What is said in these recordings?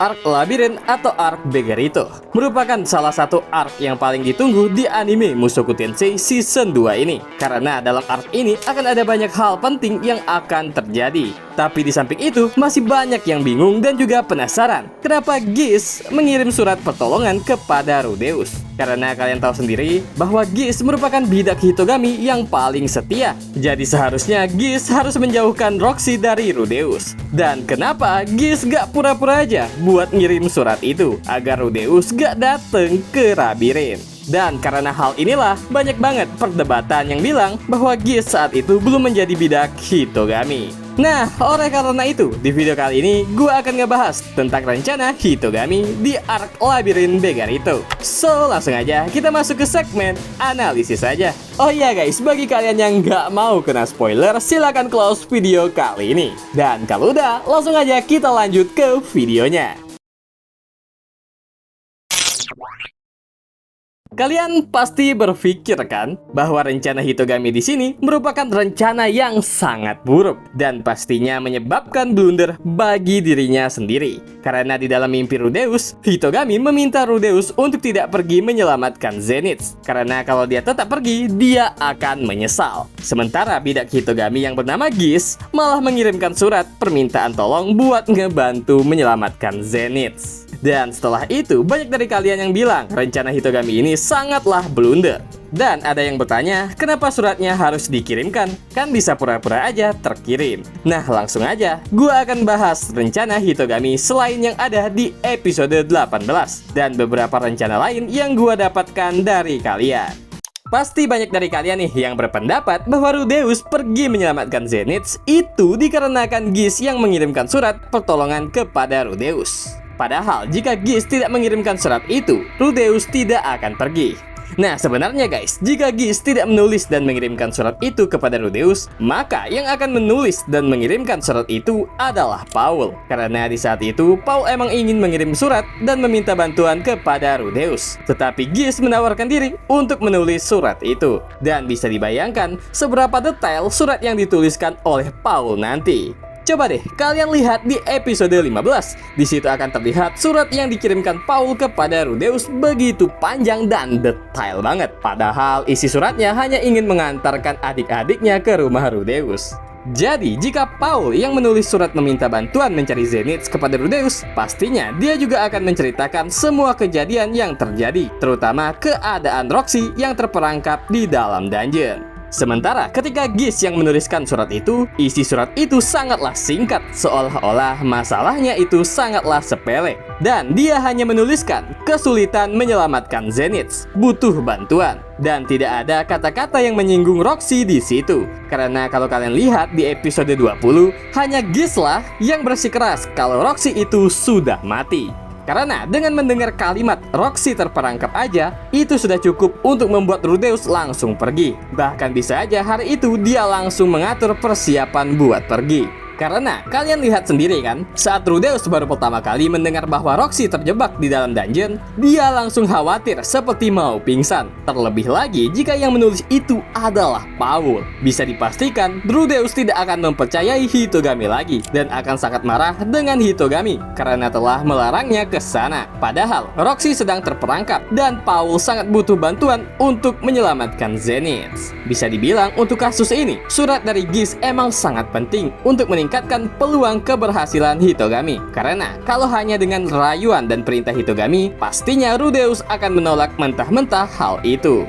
Arc Labyrinth atau Arc Begarito merupakan salah satu arc yang paling ditunggu di anime Mushoku Tensei Season 2 ini. Karena dalam arc ini akan ada banyak hal penting yang akan terjadi. Tapi di samping itu, masih banyak yang bingung dan juga penasaran kenapa Geass mengirim surat pertolongan kepada Rudeus. Karena kalian tahu sendiri bahwa Geass merupakan bidak Hitogami yang paling setia. Jadi seharusnya Geass harus menjauhkan Roxy dari Rudeus. Dan kenapa Geass gak pura-pura aja buat ngirim surat itu agar Rudeus gak dateng ke Labyrinth? Dan karena hal inilah banyak banget perdebatan yang bilang bahwa Geass saat itu belum menjadi bidak Hitogami. Nah, oleh karena itu, di video kali ini gue akan ngebahas tentang rencana Hitogami di Arc Labyrinth Begarito. So, langsung aja kita masuk ke segmen analisis aja. Oh iya guys, bagi kalian yang nggak mau kena spoiler, silahkan close video kali ini. Dan kalau udah, langsung aja kita lanjut ke videonya. Kalian pasti berpikir kan bahwa rencana Hitogami di sini merupakan rencana yang sangat buruk dan pastinya menyebabkan blunder bagi dirinya sendiri. Karena di dalam mimpi Rudeus, Hitogami meminta Rudeus untuk tidak pergi menyelamatkan Zenitsu. Karena kalau dia tetap pergi, dia akan menyesal. Sementara bidak Hitogami yang bernama Geass malah mengirimkan surat permintaan tolong buat ngebantu menyelamatkan Zenitsu. Dan setelah itu, banyak dari kalian yang bilang rencana Hitogami ini sangatlah blunder. Dan ada yang bertanya, kenapa suratnya harus dikirimkan? Kan bisa pura-pura aja terkirim. Nah, langsung aja, gua akan bahas rencana Hitogami selain yang ada di episode 18 dan beberapa rencana lain yang gua dapatkan dari kalian. Pasti banyak dari kalian nih yang berpendapat bahwa Rudeus pergi menyelamatkan Zenitsu itu dikarenakan Geass yang mengirimkan surat pertolongan kepada Rudeus. Padahal jika Geass tidak mengirimkan surat itu, Rudeus tidak akan pergi. Nah sebenarnya guys, jika Geass tidak menulis dan mengirimkan surat itu kepada Rudeus, maka yang akan menulis dan mengirimkan surat itu adalah Paul. Karena di saat itu, Paul emang ingin mengirim surat dan meminta bantuan kepada Rudeus. Tetapi Geass menawarkan diri untuk menulis surat itu. Dan bisa dibayangkan seberapa detail surat yang dituliskan oleh Paul nanti. Coba deh kalian lihat di episode 15. Di situ akan terlihat surat yang dikirimkan Paul kepada Rudeus begitu panjang dan detail banget. Padahal isi suratnya hanya ingin mengantarkan adik-adiknya ke rumah Rudeus. Jadi, jika Paul yang menulis surat meminta bantuan mencari Zenitsu kepada Rudeus, pastinya dia juga akan menceritakan semua kejadian yang terjadi, terutama keadaan Roxy yang terperangkap di dalam dungeon. Sementara ketika Geass yang menuliskan surat itu, isi surat itu sangatlah singkat, seolah-olah masalahnya itu sangatlah sepele. Dan dia hanya menuliskan kesulitan menyelamatkan Zenitsu, butuh bantuan. Dan tidak ada kata-kata yang menyinggung Roxy di situ. Karena kalau kalian lihat di episode 20, hanya Geass lah yang bersikeras kalau Roxy itu sudah mati. Karena dengan mendengar kalimat Roxy terperangkap aja, itu sudah cukup untuk membuat Rudeus langsung pergi. Bahkan bisa aja hari itu dia langsung mengatur persiapan buat pergi. Karena kalian lihat sendiri kan, saat Rudeus baru pertama kali mendengar bahwa Roxy terjebak di dalam dungeon, dia langsung khawatir seperti mau pingsan. Terlebih lagi jika yang menulis itu adalah Paul. Bisa dipastikan Rudeus tidak akan mempercayai Hitogami lagi dan akan sangat marah dengan Hitogami karena telah melarangnya ke sana. Padahal Roxy sedang terperangkap dan Paul sangat butuh bantuan untuk menyelamatkan Zenitsu. Bisa dibilang untuk kasus ini, surat dari Geass emang sangat penting untuk meningkatkan peluang keberhasilan Hitogami. Karena kalau hanya dengan rayuan dan perintah Hitogami, pastinya Rudeus akan menolak mentah-mentah hal itu.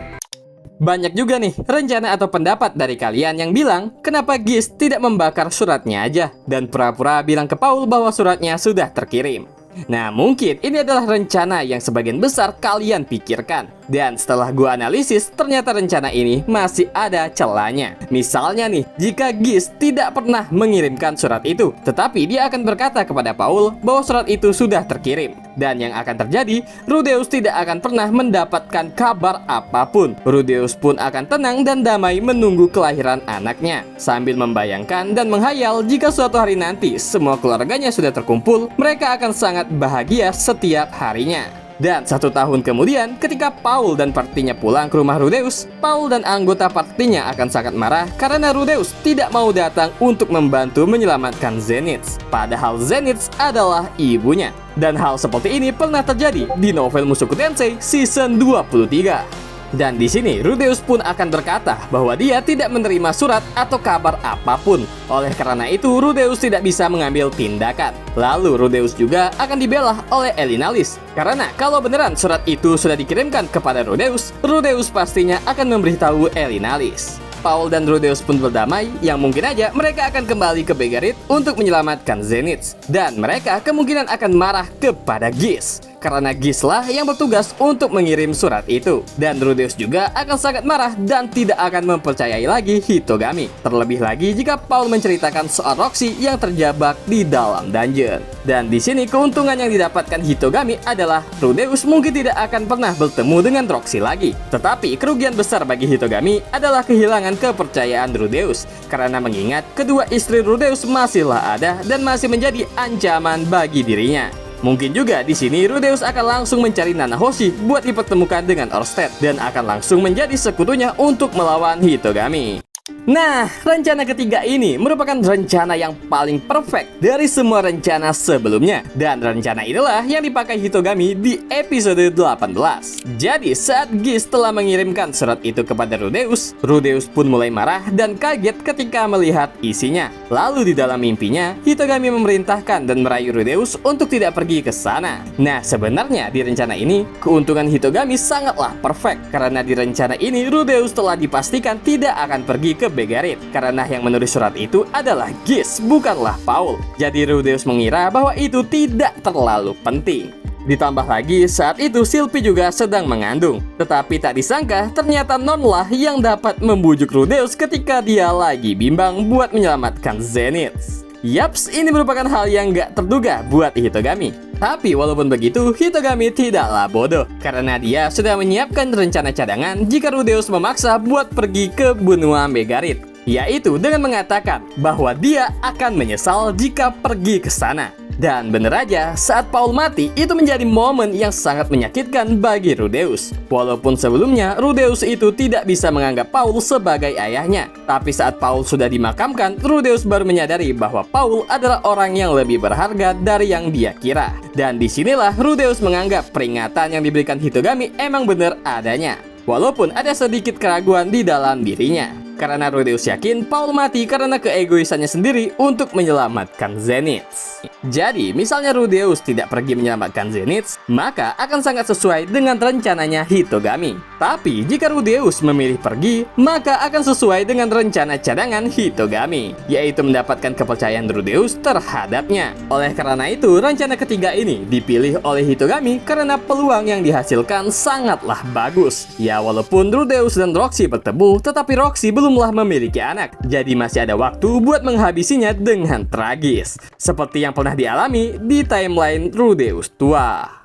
Banyak juga nih rencana atau pendapat dari kalian yang bilang kenapa Geass tidak membakar suratnya aja dan pura-pura bilang ke Paul bahwa suratnya sudah terkirim. Nah mungkin ini adalah rencana yang sebagian besar kalian pikirkan. Dan setelah gua analisis, ternyata rencana ini masih ada celahnya. Misalnya nih, jika Geass tidak pernah mengirimkan surat itu, tetapi dia akan berkata kepada Paul bahwa surat itu sudah terkirim. Dan yang akan terjadi, Rudeus tidak akan pernah mendapatkan kabar apapun. Rudeus pun akan tenang dan damai menunggu kelahiran anaknya, sambil membayangkan dan menghayal jika suatu hari nanti semua keluarganya sudah terkumpul, mereka akan sangat bahagia setiap harinya. Dan 1 tahun kemudian, ketika Paul dan partinya pulang ke rumah Rudeus, Paul dan anggota partinya akan sangat marah karena Rudeus tidak mau datang untuk membantu menyelamatkan Zenith. Padahal Zenith adalah ibunya. Dan hal seperti ini pernah terjadi di novel Mushoku Tensei season 23. Dan di sini Rudeus pun akan berkata bahwa dia tidak menerima surat atau kabar apapun. Oleh karena itu Rudeus tidak bisa mengambil tindakan. Lalu Rudeus juga akan dibelah oleh Elinalis. Karena kalau beneran surat itu sudah dikirimkan kepada Rudeus, Rudeus pastinya akan memberitahu Elinalis. Paul dan Rudeus pun berdamai, yang mungkin aja mereka akan kembali ke Begarit untuk menyelamatkan Zenith. Dan mereka kemungkinan akan marah kepada Gish, karena Gish lah yang bertugas untuk mengirim surat itu. Dan Rudeus juga akan sangat marah dan tidak akan mempercayai lagi Hitogami. Terlebih lagi jika Paul menceritakan soal Roxy yang terjebak di dalam dungeon. Dan di sini keuntungan yang didapatkan Hitogami adalah Rudeus mungkin tidak akan pernah bertemu dengan Roxy lagi. Tetapi kerugian besar bagi Hitogami adalah kehilangan kepercayaan Rudeus, karena mengingat kedua istri Rudeus masihlah ada dan masih menjadi ancaman bagi dirinya. Mungkin juga di sini Rudeus akan langsung mencari Nanahoshi buat dipertemukan dengan Orsted dan akan langsung menjadi sekutunya untuk melawan Hitogami. Nah, rencana ketiga ini merupakan rencana yang paling perfect dari semua rencana sebelumnya. Dan rencana inilah yang dipakai Hitogami di episode 18. Jadi saat Gish telah mengirimkan surat itu kepada Rudeus, Rudeus pun mulai marah dan kaget ketika melihat isinya. Lalu di dalam mimpinya, Hitogami memerintahkan dan merayu Rudeus untuk tidak pergi ke sana. Nah, sebenarnya di rencana ini, keuntungan Hitogami sangatlah perfect. Karena di rencana ini, Rudeus telah dipastikan tidak akan pergi ke Begarit, karena yang menulis surat itu adalah Gish, bukanlah Paul. Jadi Rudeus mengira bahwa itu tidak terlalu penting. Ditambah lagi saat itu Sylvie juga sedang mengandung. Tetapi tak disangka ternyata Nonlah yang dapat membujuk Rudeus ketika dia lagi bimbang buat menyelamatkan Zenith. Yaps, ini merupakan hal yang gak terduga buat Hitogami. Tapi walaupun begitu, Hitogami tidaklah bodoh, karena dia sudah menyiapkan rencana cadangan jika Rudeus memaksa buat pergi ke benua Begarit, yaitu dengan mengatakan bahwa dia akan menyesal jika pergi ke sana. Dan bener aja, saat Paul mati, itu menjadi momen yang sangat menyakitkan bagi Rudeus. Walaupun sebelumnya, Rudeus itu tidak bisa menganggap Paul sebagai ayahnya. Tapi saat Paul sudah dimakamkan, Rudeus baru menyadari bahwa Paul adalah orang yang lebih berharga dari yang dia kira. Dan disinilah Rudeus menganggap peringatan yang diberikan Hitogami emang bener adanya. Walaupun ada sedikit keraguan di dalam dirinya. Karena Rudeus yakin Paul mati karena keegoisannya sendiri untuk menyelamatkan Zenith. Jadi, misalnya Rudeus tidak pergi menyelamatkan Zenith, maka akan sangat sesuai dengan rencananya Hitogami. Tapi, jika Rudeus memilih pergi, maka akan sesuai dengan rencana cadangan Hitogami, yaitu mendapatkan kepercayaan Rudeus terhadapnya. Oleh karena itu, rencana ketiga ini dipilih oleh Hitogami karena peluang yang dihasilkan sangatlah bagus. Ya, walaupun Rudeus dan Roxy bertemu, tetapi Roxy belumlah memiliki anak, jadi masih ada waktu buat menghabisinya dengan tragis, seperti yang pernah dialami di timeline Rudeus tua.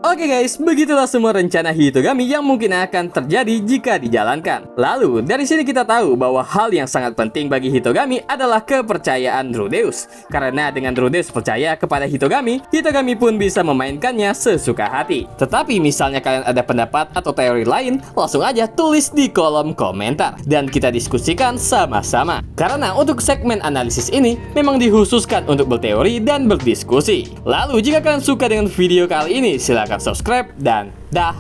Oke guys, begitulah semua rencana Hitogami yang mungkin akan terjadi jika dijalankan. Lalu, dari sini kita tahu bahwa hal yang sangat penting bagi Hitogami adalah kepercayaan Rudeus. Karena dengan Rudeus percaya kepada Hitogami, Hitogami pun bisa memainkannya sesuka hati. Tetapi misalnya kalian ada pendapat atau teori lain, langsung aja tulis di kolom komentar dan kita diskusikan sama-sama. Karena untuk segmen analisis ini memang dikhususkan untuk berteori dan berdiskusi. Lalu, jika kalian suka dengan video kali ini, silahkan subscribe dan dah.